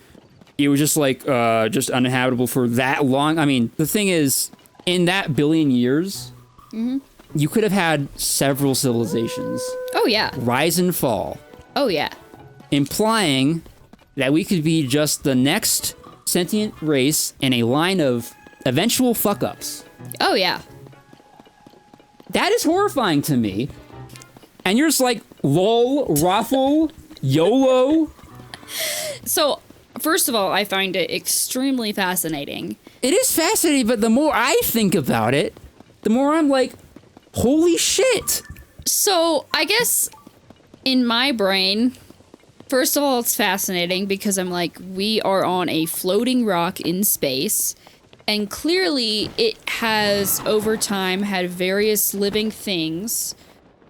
it was just like just uninhabitable for that long. I mean, the thing is, in that billion years, you could have had several civilizations. Oh, yeah. Rise and fall. Oh, yeah. Implying that we could be just the next sentient race in a line of eventual fuck-ups. Oh, yeah. That is horrifying to me. And you're just like, lol, raffle, YOLO. So, first of all, I find it extremely fascinating. It is fascinating, but the more I think about it, the more I'm like, holy shit. So, I guess in my brain, first of all, it's fascinating because I'm like, we are on a floating rock in space, and clearly it has, over time, had various living things,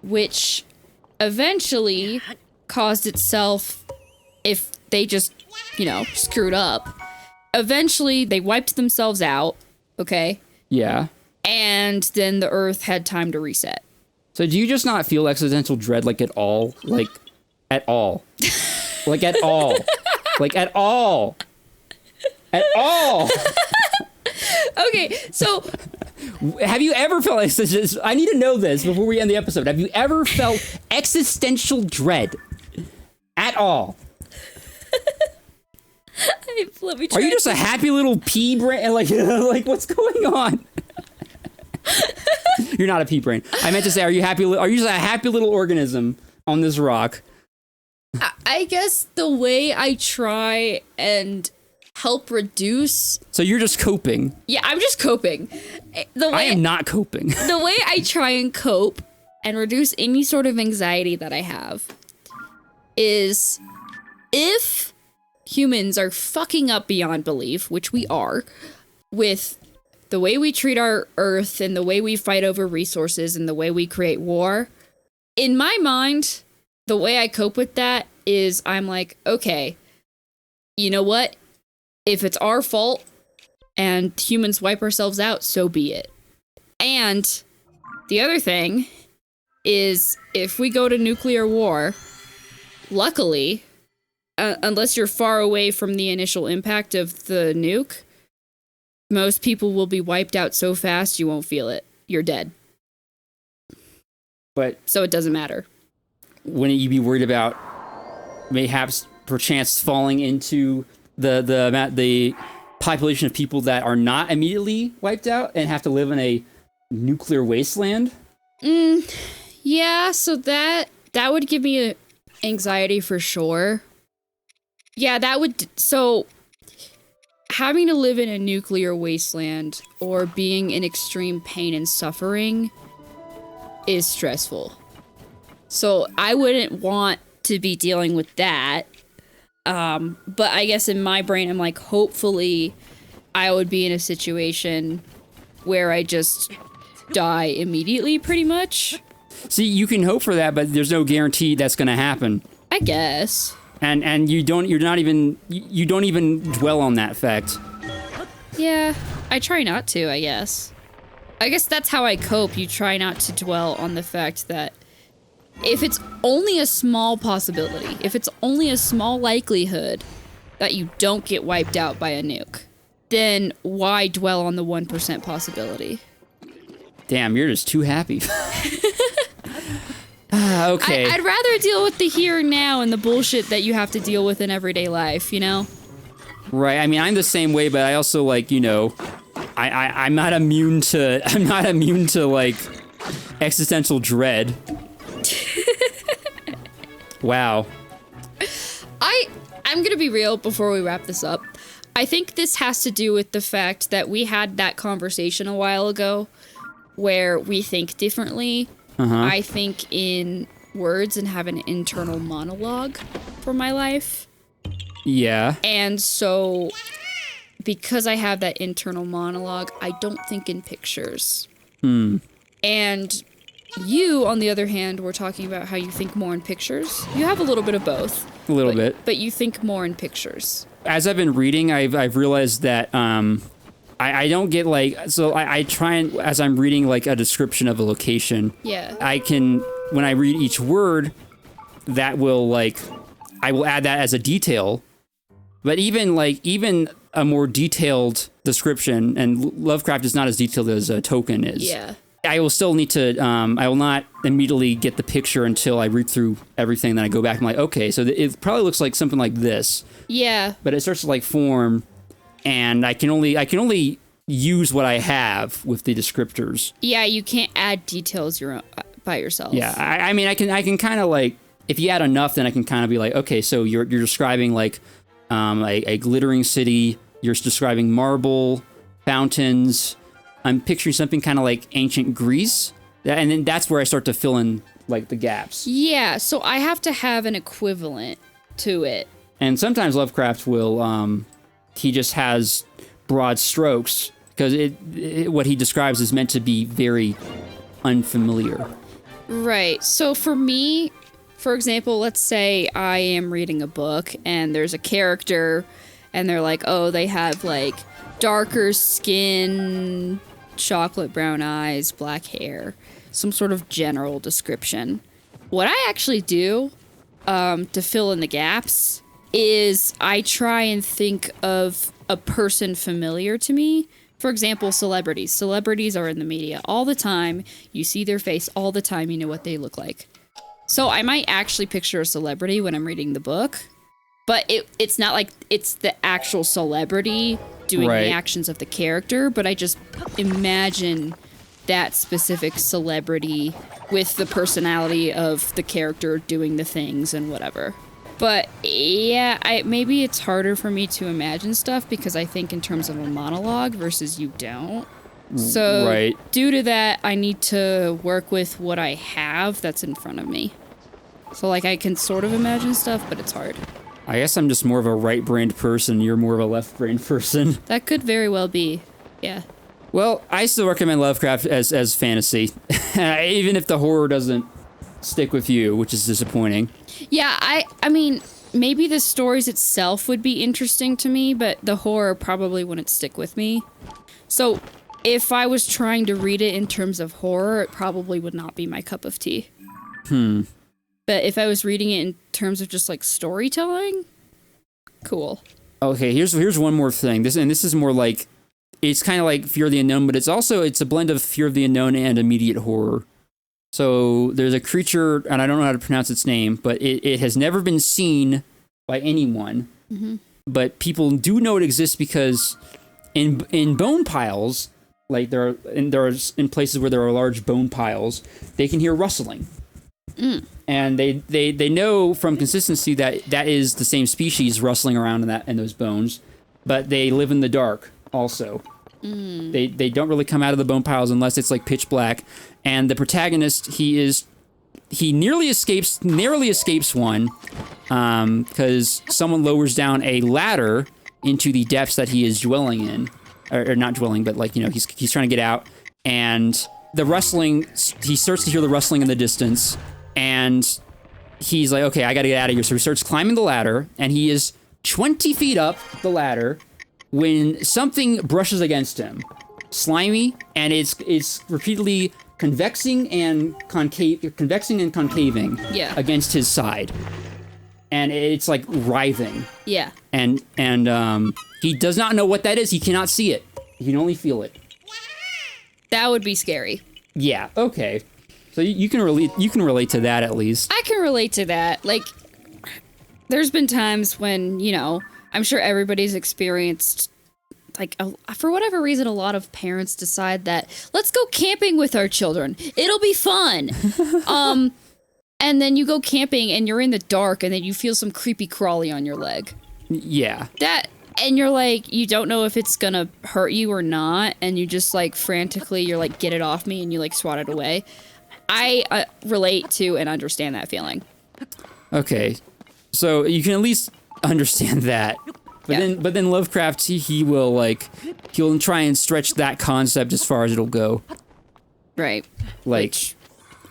which eventually caused itself, if they just, screwed up, eventually they wiped themselves out, okay? Yeah. And then the Earth had time to reset. So do you just not feel existential dread like at all? Like, at all? Like, at all? Like, at all? At all? Okay, so... Have you ever felt... I need to know this before we end the episode. Have you ever felt existential dread? At all? Let me try. Are you just a happy little pea brain? Like what's going on? You're not a pea brain. I meant to say, are you happy? Are you just a happy little organism on this rock? I guess the way I try and help reduce... So you're just coping. Yeah, I'm just coping. I am not coping. The way I try and cope and reduce any sort of anxiety that I have is if humans are fucking up beyond belief, which we are, with the way we treat our Earth and the way we fight over resources and the way we create war, in my mind, the way I cope with that is I'm like, okay, you know what? If it's our fault and humans wipe ourselves out, so be it. And the other thing is if we go to nuclear war, luckily, unless you're far away from the initial impact of the nuke, most people will be wiped out so fast you won't feel it. You're dead. But so it doesn't matter. Wouldn't you be worried about mayhaps perchance falling into the population of people that are not immediately wiped out and have to live in a nuclear wasteland? Yeah, so that would give me anxiety for sure. Yeah, that would... So, having to live in a nuclear wasteland or being in extreme pain and suffering is stressful. So, I wouldn't want to be dealing with that. But I guess in my brain, I'm like, hopefully I would be in a situation where I just die immediately, pretty much. See, you can hope for that, but there's no guarantee that's going to happen. I guess. And you don't even dwell on that fact. Yeah, I try not to, I guess. I guess that's how I cope. You try not to dwell on the fact that if it's only a small possibility, if it's only a small likelihood that you don't get wiped out by a nuke, then why dwell on the 1% possibility? Damn, you're just too happy. Okay. I'd rather deal with the here and now and the bullshit that you have to deal with in everyday life, you know? Right. I mean, I'm the same way, but I also I'm not immune to like existential dread. Wow. I'm gonna be real before we wrap this up. I think this has to do with the fact that we had that conversation a while ago where we think differently. I think in words and have an internal monologue for my life. Yeah. And so, because I have that internal monologue, I don't think in pictures. And you, on the other hand, were talking about how you think more in pictures. You have a little bit of both. A little bit. But you think more in pictures. As I've been reading, I've realized that I don't get I try and, as I'm reading like a description of a location, yeah, I can, when I read each word, that will I will add that as a detail But even a more detailed description, and Lovecraft is not as detailed as a Token is. Yeah. I will still need to, I will not immediately get the picture until I read through everything. Then I go back and I'm like, okay, so it probably looks like something like this. Yeah. But it starts to like form, and I can only use what I have with the descriptors. Yeah, you can't add details by yourself. Yeah, I mean, I can kind of like, if you add enough, then I can kind of be like, okay, so you're describing like a glittering city. You're describing marble, fountains. I'm picturing something kind of like ancient Greece. And then that's where I start to fill in like the gaps. Yeah, so I have to have an equivalent to it. And sometimes Lovecraft will, he just has broad strokes because what he describes is meant to be very unfamiliar. Right. So for me, for example, let's say I am reading a book and there's a character and they're like, oh, they have like darker skin, chocolate brown eyes, black hair, some sort of general description. What I actually do to fill in the gaps is I try and think of a person familiar to me. For example, celebrities. Celebrities are in the media all the time. You see their face all the time. You know what they look like. So I might actually picture a celebrity when I'm reading the book, but it's not like it's the actual celebrity doing the actions of the character, but I just imagine that specific celebrity with the personality of the character doing the things and whatever. But yeah, maybe it's harder for me to imagine stuff because I think in terms of a monologue versus you don't. So due to that, I need to work with what I have that's in front of me. So like I can sort of imagine stuff, but it's hard. I guess I'm just more of a right-brained person. You're more of a left-brained person. That could very well be. Yeah. Well, I still recommend Lovecraft as fantasy, even if the horror doesn't stick with you, which is disappointing. Yeah, I mean, maybe the stories itself would be interesting to me, but the horror probably wouldn't stick with me. So if I was trying to read it in terms of horror, it probably would not be my cup of tea. But if I was reading it in terms of just like storytelling, cool. Okay, here's one more thing. This is more like, it's kind of like Fear of the Unknown, but it's a blend of Fear of the Unknown and immediate horror. So there's a creature, and I don't know how to pronounce its name, but it has never been seen by anyone. Mm-hmm. But people do know it exists because in bone piles, like there are in places where there are large bone piles, they can hear rustling. And they know from consistency that is the same species rustling around in those bones, but they live in the dark also. They don't really come out of the bone piles unless it's like pitch black. And the protagonist, he narrowly escapes one because someone lowers down a ladder into the depths that he is dwelling in, or not dwelling, but like, you know, he's trying to get out. And the rustling, he starts to hear the rustling in the distance, and he's like, okay, I gotta get out of here. So he starts climbing the ladder, and he is 20 feet up the ladder when something brushes against him. Slimy, and it's repeatedly convexing and concaving against his side. And it's like writhing. Yeah. And he does not know what that is. He cannot see it. He can only feel it. That would be scary. Yeah, okay. So you can relate to that at least. I can relate to that. Like, there's been times when, you know, I'm sure everybody's experienced, like, for whatever reason, a lot of parents decide that, let's go camping with our children. It'll be fun. And then you go camping and you're in the dark and then you feel some creepy crawly on your leg. Yeah. And you're like, you don't know if it's gonna hurt you or not. And you just like frantically, you're like, get it off me. And you like swat it away. I relate to and understand that feeling. Okay. So you can at least understand that. But then Lovecraft, he'll try and stretch that concept as far as it'll go. Right. Like,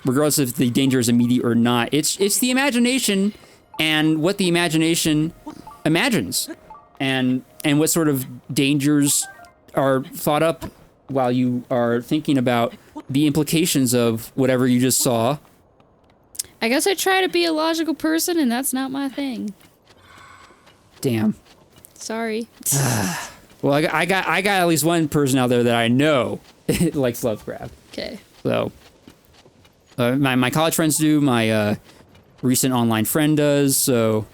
regardless if the danger is immediate or not, it's the imagination and what the imagination imagines, and what sort of dangers are thought up while you are thinking about the implications of whatever you just saw. I guess I try to be a logical person, and that's not my thing. Damn. Sorry. Well, I got at least one person out there that I know likes Lovecraft. Okay. So, my college friends do. My recent online friend does. So,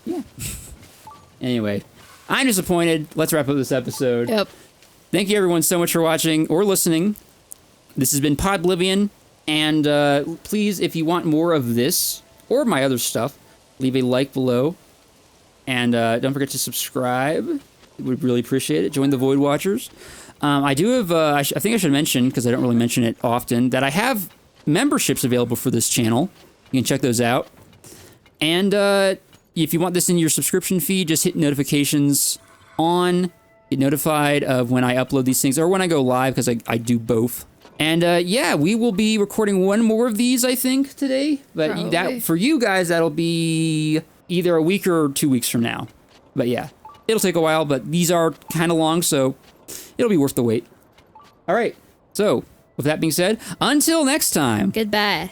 yeah. Anyway, I'm disappointed. Let's wrap up this episode. Yep. Thank you everyone so much for watching or listening. This has been Podblivion, and please, if you want more of this or my other stuff, leave a like below, and don't forget to subscribe. We'd really appreciate it. Join the Void Watchers. I do have, I think I should mention, because I don't really mention it often, that I have memberships available for this channel. You can check those out. And if you want this in your subscription feed, just hit notifications on. Get notified of when I upload these things, or when I go live, because I do both. And yeah, we will be recording one more of these, I think, today. But Probably. that for you guys, that'll be either a week or 2 weeks from now. But yeah, it'll take a while, but these are kind of long, so it'll be worth the wait. All right, so with that being said, until next time. Goodbye.